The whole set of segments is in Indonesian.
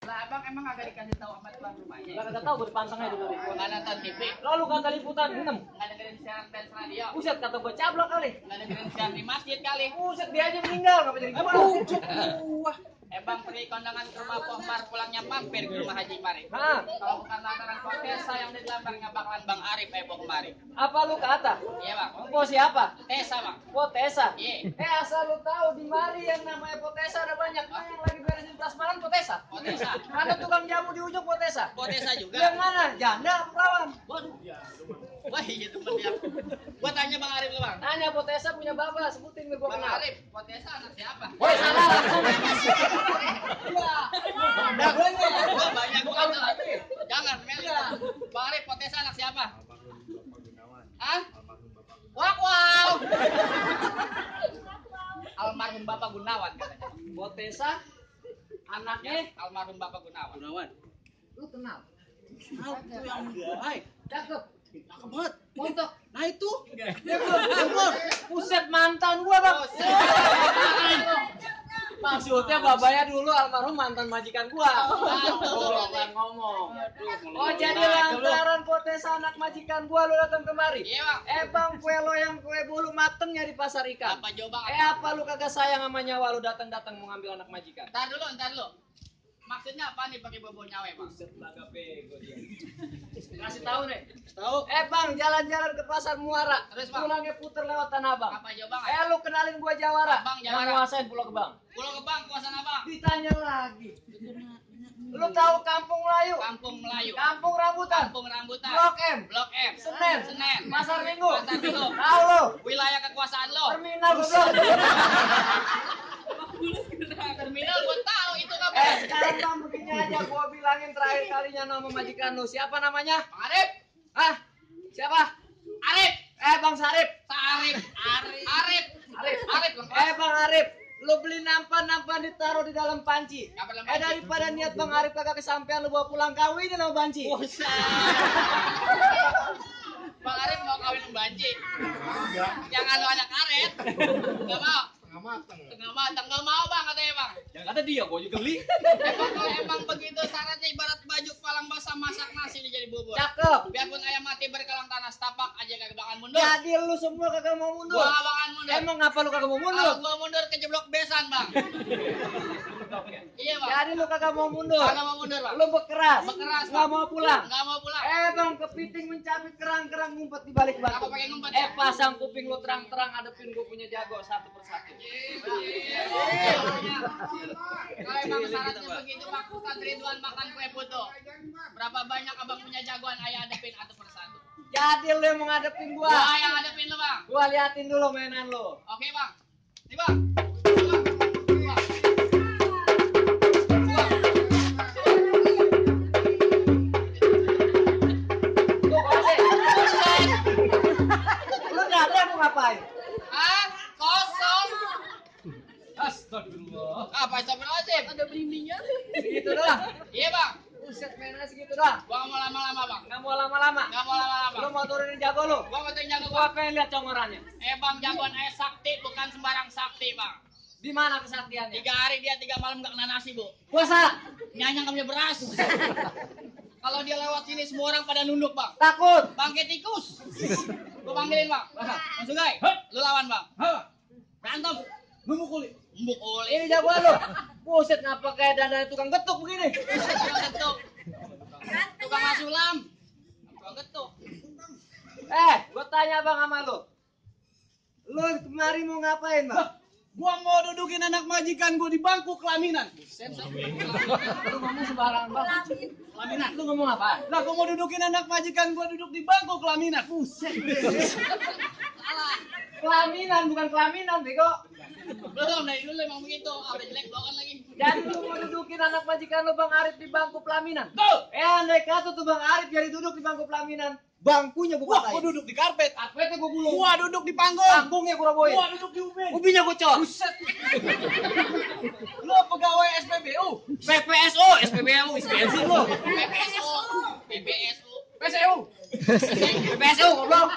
Lah abang emang agak dikasih tahu sama tuan rumahnya. Lah kagak tahu gue dipantang aja dari gua. Nggak nonton TV. Lalu kata liputan 6. Nggak dengerin siaran pers radio. Buset kata gua cablok kali. Nggak dengerin siaran di masjid kali. Buset dia aja meninggal ngapa jadi gua. Bang pergi kondangan ke rumah Pohmar, pulangnya mampir ke rumah Haji Mari. Hah? Kalau bukan lantaran Tessa yang di lambar nggak bakalan Bang Arif kemari. Apa lu kata? Iya bang. Po siapa? Tessa bang. Po Tessa. Iya. Asal lu tahu di mari yang namanya Po Tessa ada banyak. Yang lagi beresin prasmanan Po Tessa. Po Tessa. Ada tukang jamu di ujung Po Tessa. Po Tessa juga. Yang mana? Janda apa perawan? Waduh. Wah iya temen dia. Gua tanya Bang Arif lu bang. Tanya Po Tessa punya bapak, sebutin biar gua Bang kenal. Arif, Po Tessa anak siapa? Woi salah langsung. Udah banyak bukan jangan Meli. Bang Arif, Po Tessa anak siapa? Hah? Wow. Almarhum Bapak Gunawan katanya. Po Tessa anaknya Almarhum Bapak Gunawan. lu kenal? Itu yang baik. Cakep. Cakep banget. Montok. Nah itu. Buset mantan gua, Bang. Maksudnya babanya dulu almarhum mantan majikan gua. Bukan ngomong. Oh, jadi lantaran Po Tessa anak majikan gua lu datang kemari. Iya, Bang. Bang, kue lo yang kue bulu matengnya di pasar ikan. Apa coba? Apa lu kagak sayang sama nyawa lu datang-datang mau ngambil anak majikan? Entar dulu. Maksudnya apa nih pakai bobo nyawe, Bang? Laga bego dia. Kasih tahu nih. Tahu. Bang, jalan-jalan ke pasar Muara. Terus, Bang? Pulangnya puter lewat Tanah Abang. Apa coba? Lu kenalin gua Jawara. Abang Yang Jawara. nguasain Pulau Gebang. Pulau Gebang, kuasaan Abang. Ditanya lagi. Lu tahu Kampung Melayu? Kampung Melayu. Kampung Rambutan. Kampung Rambutan. Blok M. Blok M. Senen. Pasar Minggu. Pasar Minggu. Tahu lu? Wilayah kekuasaan lo. Terminal goblok. Terminal gua tahu itu kamu. Sekarang Bang begini aja gua bilangin terakhir kalinya nama majikan lu. Siapa namanya? Bang Arif. Siapa? Arif. Bang Sarip. Arif. Bang Arif. Lu beli nampan ditaruh di dalam panci. Apa dalam panci? Daripada niat Bang Arif kagak kesampean lu bawa pulang kawinin sama banci. Bang Arif mau kawin banci. Jangan lu ajak karet. Enggak mau. Tengah matang enggak mau Bang katanya Bang. Yang kata dia gua juga beli. Emang begitu syaratnya ibarat baju palang basah masak nasi ini jadi bubur. Cakep. Biarpun ayam mati berkelang tanah setapak aja kagak bakalan mundur. Jadi lu semua kagak mau mundur. Gua bakalan mundur. Emang ngapa lu kagak mau mundur? Kalau gua mundur kejeblok besan Bang. Iya Bang. Jadi lu kagak mau mundur. Kagak mau mundur Bang. Lu bekeras. Nggak mau pulang. Nggak mau pulang. Bang kepiting mencabik kerang-kerang ngumpet di balik batu. Apa pakai ngumpet? Pasang kuping lu terang-terang adepin gua punya jago satu persatu. Kalau emang syaratnya begitu Pak Ustadz Ridwan makan kue putu. Berapa banyak abang punya jagoan ayah hadapin satu persatu. Jadi lu yang mau ngadepin gua. Gua yang hadapin lu Bang. Gua liatin dulu mainan lu. Oke Bang. Nih Bang. Bang. Lu ada mau ngapain? Kosong. Astagfirullah. Apa astagfirullahaladzim? Ada belimbingnya. Segitu doang. Iya Bang. Buset mainnya segitu doang. Gua nggak mau lama-lama Bang. Nggak mau lama-lama. Nggak mau lama-lama. Lu mau turunin jago lu? Gua mau tuh jago Gua gua. pengen lihat congorannya. Bang jagoan ayah sakti bukan sembarang sakti Bang. Di mana kesaktiannya? 3 hari dia 3 malam nggak kena nasi Bu. Puasa. Nyanya nggak punya beras. Kalau dia lewat sini semua orang pada nunduk Bang. Takut. Bangke tikus. Gua panggilin Bang. Bang Sugai, lu lawan Bang. Berantem. Lu mukuli. Mbuk oli. Ini jagoan lu. Buset ngapa kayak dandan tukang getuk begini? Tukang getuk. Tukang masulam. Tukang getuk. Gua tanya Bang sama lu. Lu kemari mau ngapain, Bang? Gua mau dudukin anak majikan gua di bangku kelaminan. Lu ngomong sembarangan, Bang. Kelaminan. Lu ngomong apa? Lah gua mau dudukin anak majikan gua duduk di bangku kelaminan. Buset. Salah. Kelaminan bukan kelaminan, bego. Belum dari dulu emang begitu. Apa jelek doang lagi. Jadi lu mau dudukin anak majikan lu Bang Arif di bangku pelaminan? Tuh. Andai kata tuh Bang Arif jadi duduk di bangku pelaminan, bangkunya gua Wah, patahin. gua duduk di karpet. Karpetnya gua gulung. Gua duduk di panggung. Panggungnya gua robohin. Gua duduk di ubin. Ubinya gua cor. Buset. Lu pegawai SPBU. PPSO, SPBU, bensin lu. PPSU. PPSU. PSU. PPSO, goblok.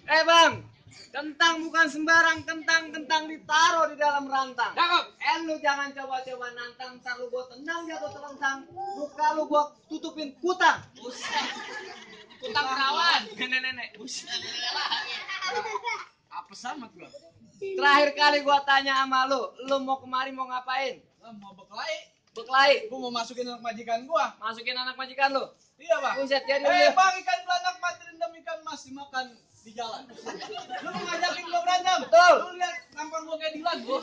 Bang, tentang muka bukan sembarang kentang-kentang ditaruh di dalam rantang. Cakep. Lu jangan coba-coba nantang, ntar lu gua tendang jatuh terentang. Muka lu gua tutupin kutang. Buset. Kutang perawan. Nenek-nenek. Apa sama gua? Terakhir kali gua tanya sama lu mau kemari mau ngapain? Mau berkelahi? Berkelahi. Gua mau masukin anak majikan gua. Masukin anak majikan lu. Iya, Bang. Buset, jadi Bang, ikan belanak mati rendam ikan mas dimakan di jalan. Lu mau ngajakin gua berantem? Betul. Lu lihat tampang gua kayak Dilan. Lu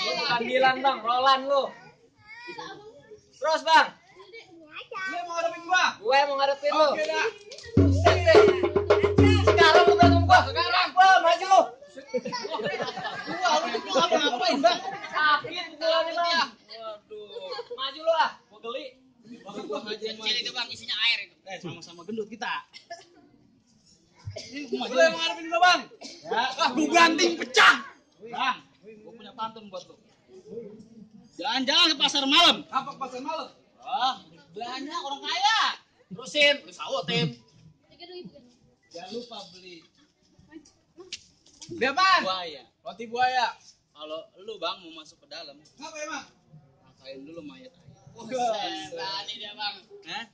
bukan Dilan bang, Roland lu. Terus bang, Lu mau ngadepin gua? gue mau ngadepin lu. Oke dah. Buset deh. Sekarang lu berantem gua. Sekarang. Gua maju lu. Lu ngapain, Bang? Sakit pukulannya bang. Waduh. Maju lu ah, gua geli. Kecil itu bang, isinya air itu. Sama-sama gendut kita. Lu yang mau ngadepin gua, Bang? Ya, gua ganting pecah. Bang, gua punya pantun buat lu. Jalan-jalan ke pasar malam. Apa pasar malam? Banyak orang kaya. Terusin, lu sautin. Jangan lupa beli. Beli apaan? Buaya. Roti buaya. Kalau lu bang mau masuk ke dalam, Apa emang? rasain dulu mayat ayam. Buset. Berani dia bang. Hah?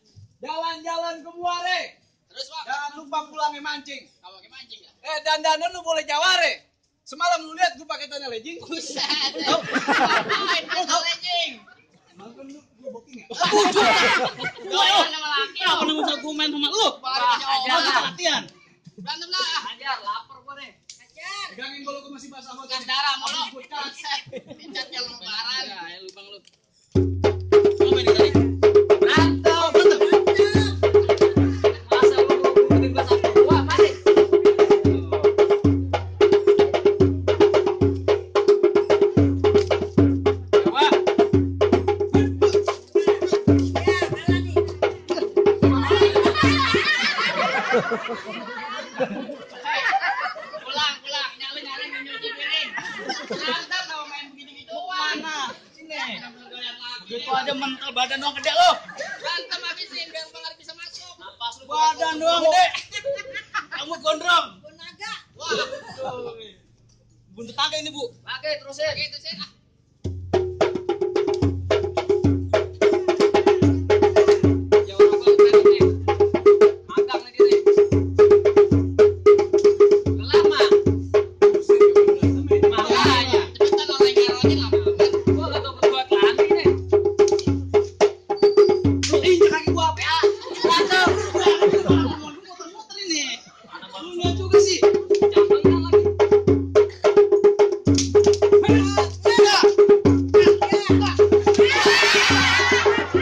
Jalan-jalan ke Muare. Terus bang, Jangan lupa pulangnya mancing. kamu pakai mancing nggak? Dandanan lu boleh jaware. Semalam lu lihat gua pakai tanya legging. Buset. Ngapain pasar legging? Makan lu gua booking ya? Doyan sama laki. Kenapa nemu argumen sama lu? Ajar. Latihan. Berantem lah. Ajar, lapar gua nih. Pegangin gua lu gua masih basah banget. Gas darah mulu. Buset. Dicat yang lebaran. Ya lu bang lu. Lu main di tadi. Berantem. Masa lu mau bikin gua sampai gua, mari. Coba. Pulang. Nyalin nyuci piring. Berantem sama main begini-gituan. Mana? Sini. Begitu aja mental badan doang gede lu. Berantem habisin biar bang Arif bisa masuk. Napas lu. Badan doang gede. Kamu gondrong. Bonaga. Wah. Buntut tangga ini, Bu. Pakai terusin. Gitu sih. Ya orang kalau keren nih. Magang nih dia nih. Lama. Makanya. Cepetan orang yang ngarotin lama banget. Gua gak tau berbuat lagi nih. Lu injek kaki gua apa? Ya, berantem. Muter-muter ini. Lu lihat juga sih. Jambangnya lagi.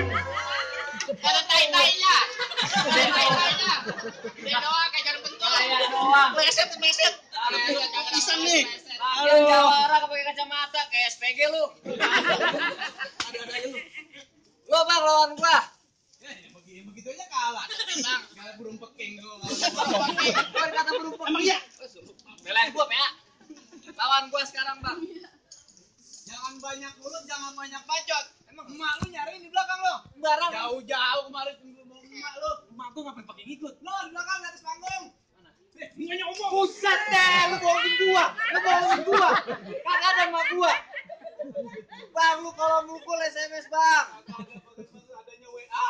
Ada tai-tainya. Ada tai-tainya. Dia doang kayak jarum pentul. Kayak doang. Meset. Pisang nih. Lagian jawara pakai kacamata kayak SPG lu. Lu bang lawan gua. Begitu aja kalah. Bang, Kayak burung peking lu. Gua kata berupek. Emang iya? Belain gua, PA. Lawan gua sekarang, Bang. Jangan banyak mulut, jangan banyak bacot. Emang emak lu nyariin di belakang lo? Barang. Jauh-jauh kemarin belum mau emak lu. Emak gua ngapain pakai ngikut? Lo di belakang di atas panggung. Enggak ngomong. Buset deh, lu bohongin gua. Kagak ada sama gua. Bang, lu kalau mukul SMS, Bang. Adanya WA.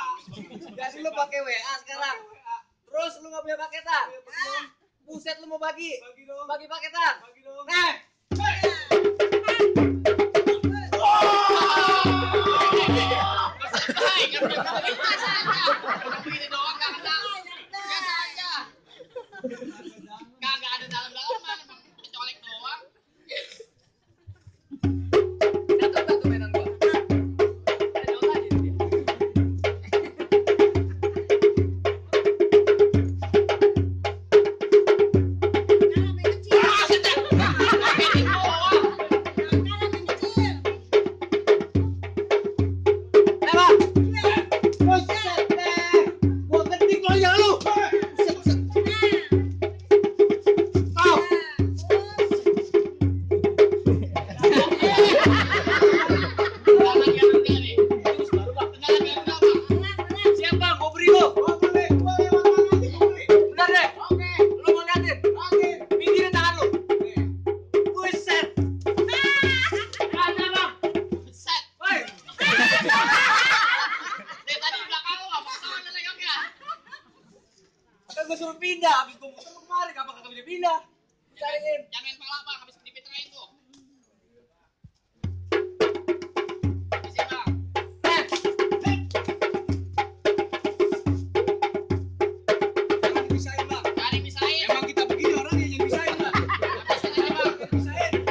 Jadi lu pakai WA sekarang. Terus lu enggak punya paketan. Buset lu mau bagi. Bagi dong. Bagi paketan. Bagi dong. Nih. hai, kan biasa aja. Begini doang enggak kena. Biasa aja. Kagak ada dalam-dalaman, emang kecolek doang. Satu mainan gua. Ada jauh tadi dia. Ah, pindah-pindah. Cariin. Jangan pala bang, habis dipitrain tuh. Isi bang. Jangan dipisahin, Bang. Cari misain. Emang kita begini orangnya yang pisahin, Bang. Habisin aja bang. Pisahin.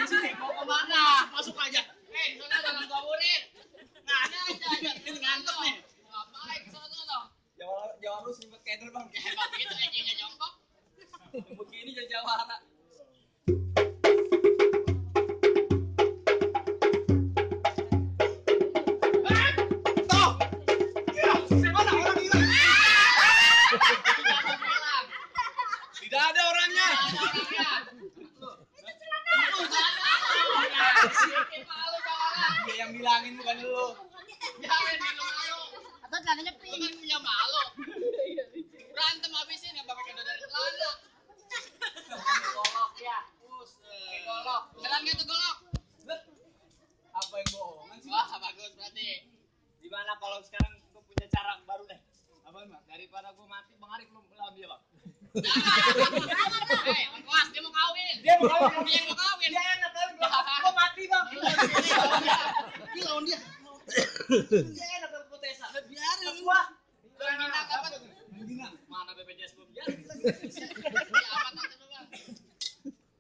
Sini. Mau kemana? Masuk aja. Di sana ada orang tua murid. Nah, ada aja. Ini ngantuk nih. Ngapain ke sana? Jawab lu sering keder, Bang. Ya emang gitu ejengnya jongkok. Begini jadi jawara. Tuh. Ya, mana orang hilang? Jangan bilang. Tidak ada orangnya. Ada orangnya. Bikin malu kau orang. Dia yang bilangin bukan lu. Jangan bikin malu. Atau celananya pink. Lu kan punya malu. Berantem habisin yang pakai kado dari celana. Golok ya. Golok. Jalan gitu golok. Apa yang bohongan sih? Wah bagus berarti. Gimana kalau sekarang gue punya cara baru deh? Apaan, Bang? Daripada gue mati, Bang Arif belum lawan dia, Bang. Jangan. Bang dia mau kawin. Dia mau kawin. Dia yang mau kawin. Dia enak kali, gue mati, Bang. Dia lawan dia. Dia enak kali protesa. Biarin. Gua. Bang minta apa? Gina. Mana BPJS belum biar. Ya amat nanti lu bang.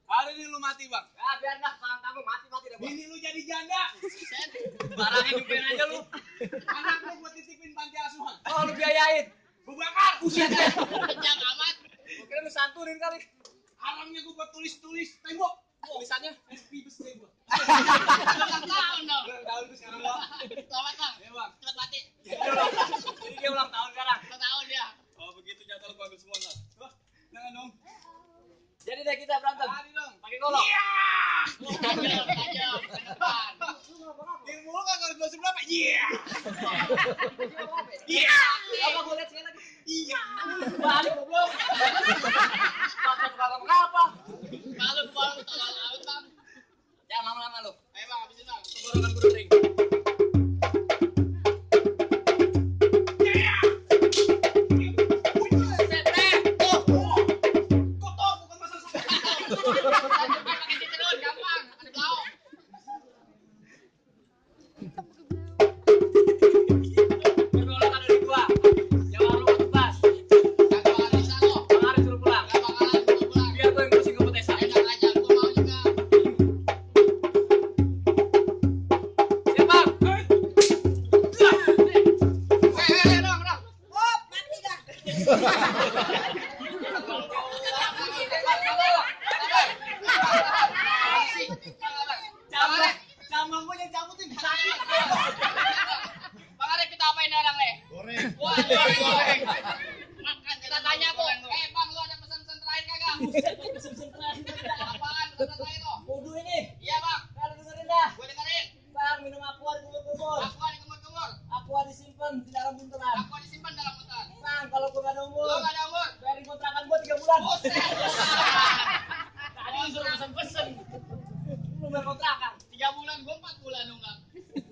Hari ini lu mati, Bang. Ah, biar dah, tanggung mati dah, Bang. Bini lu jadi janda. Sen. Barangnya hidupin aja lu. Anak lu gua titipin panti asuhan. Oh, lu biayain. Gua bakar. Buset. Kejam amat. Gue kira lu santunin kali. Arangnya gua buat tulis-tulis tembok. Tulisannya SP besi gua. Ulang tahun dong. Ulang tahun tuh sekarang, Bang. Selamat bang. Ya, Bang. Cepat mati. Jadi dia ulang tahun sekarang. Ulang tahun dia. Oh, begitu jatuh gua ambil semua, Bang. Wah, jangan dong. Jadi deh kita berantem. Hari dong. Pakai golok. Tajam. Ke depan. Yang mulu kan kalau gua sebelah, iya. Iya. Apa gue lihat sekali lagi? Iya. Balik goblok. Pakai apa? Malu tolong laut bang. Jangan lama-lama lu. Ayo bang habisin bang. Tenggorokan gue udah kering. Pakai citron gampang. Ada blau. Pergolakan dari gua. Jangan lu bebas. Kagak bisa lo. Bang Arif suruh pulang. Gak bakalan gua pulang. Biar gue yang pusing ke Potesa. Enak aja. Gua mau juga. Siap, Bang. Dong. Oh, mati dah. Cambang gua yang cabutin. Sakit. Bang Arif kita apain orang nih? Goreng. Wah, goreng. Makan kita tanya kok. Bang lu ada pesan-pesan terakhir kagak? Apaan pesan terakhir lo? Kudu ini. Iya bang. Kalau dengerin dah. Gue dengerin. Bang, minum aqua di kumur-kumur. Aqua di kumur-kumur. Aqua disimpan di dalam buntelan. Aqua disimpan dalam hutan. Bang, kalau gue gak ada umur. Lo gak ada umur. Bayarin kontrakan gue 3 bulan. Buset. Tadi disuruh pesen-pesen. Lu bayar kontrakan. 3 bulan, gue 4 bulan dong bang.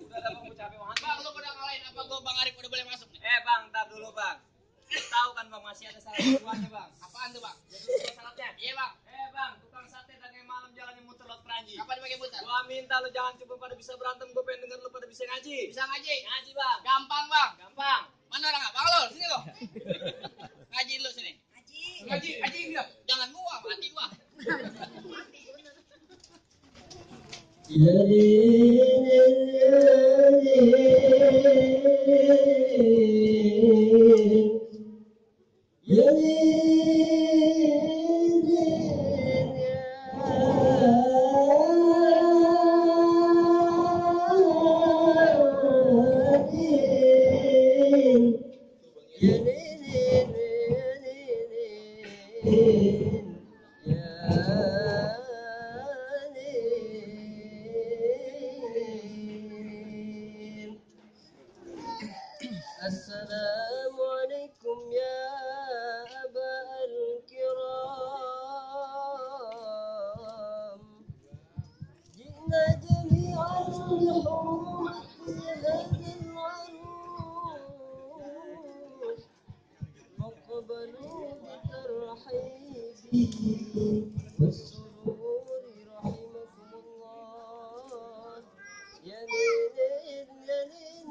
Udah dah, Bang, gue capek banget. Bang lu udah ngalahin apa gue Bang Arif udah boleh masuk nih? Bang, ntar dulu, Bang. Tahu kan, Bang, masih ada syarat keduanya, Bang. Apaan tuh bang? Jadi dulu syaratnya. Iya bang. Bang, tukang sate dan yang malam jalannya muter laut Peranji. Kapan dipakai putar? Gua minta lu jangan cuma pada bisa berantem, gua pengen denger lu pada bisa ngaji. Bisa ngaji? Ngaji, Bang. Gampang bang. Gampang. Mana orang abang lo? Sini lo. Ngaji lu sini. Ngaji dia. Jangan gua, mati gua. Assalamualaikum ya abal kiram. Jina jami'an lihurmati hadil arus. والسرور رحمكم الله يا ليل يا ليل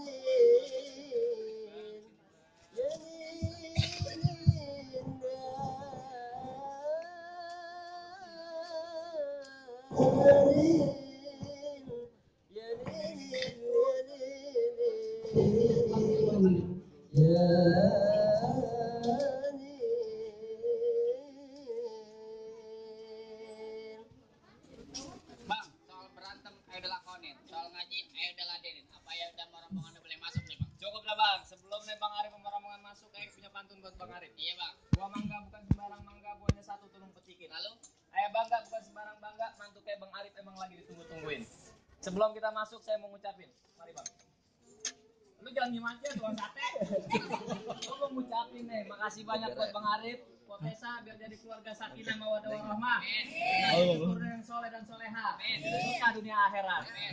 يا Bang, soal berantem ayo udah lakonin, soal ngaji ayo udah ladenin. Apa ya udah mau rombongan udah boleh masuk nih bang? Cukup lah bang, sebelum nih Bang Arif sama rombongan masuk, kayak punya pantun buat Bang Arif. Iya bang. Gua mangga bukan sembarang mangga, buahnya satu tulung petikin. Lalu? Ayah bangga bukan sembarang bangga, mantu kayak Bang Arif emang lagi ditunggu-tungguin. Sebelum kita masuk, saya mau ngucapin. Mari bang. Lu jangan diem aja, tukang sate. Gua mau ngucapin nih, makasih banyak buat Bang Arif. Potesa biar jadi keluarga sakinah mawaddah warahmah. Kita syukur yang soleh dan soleha. Berkah dunia akhirat.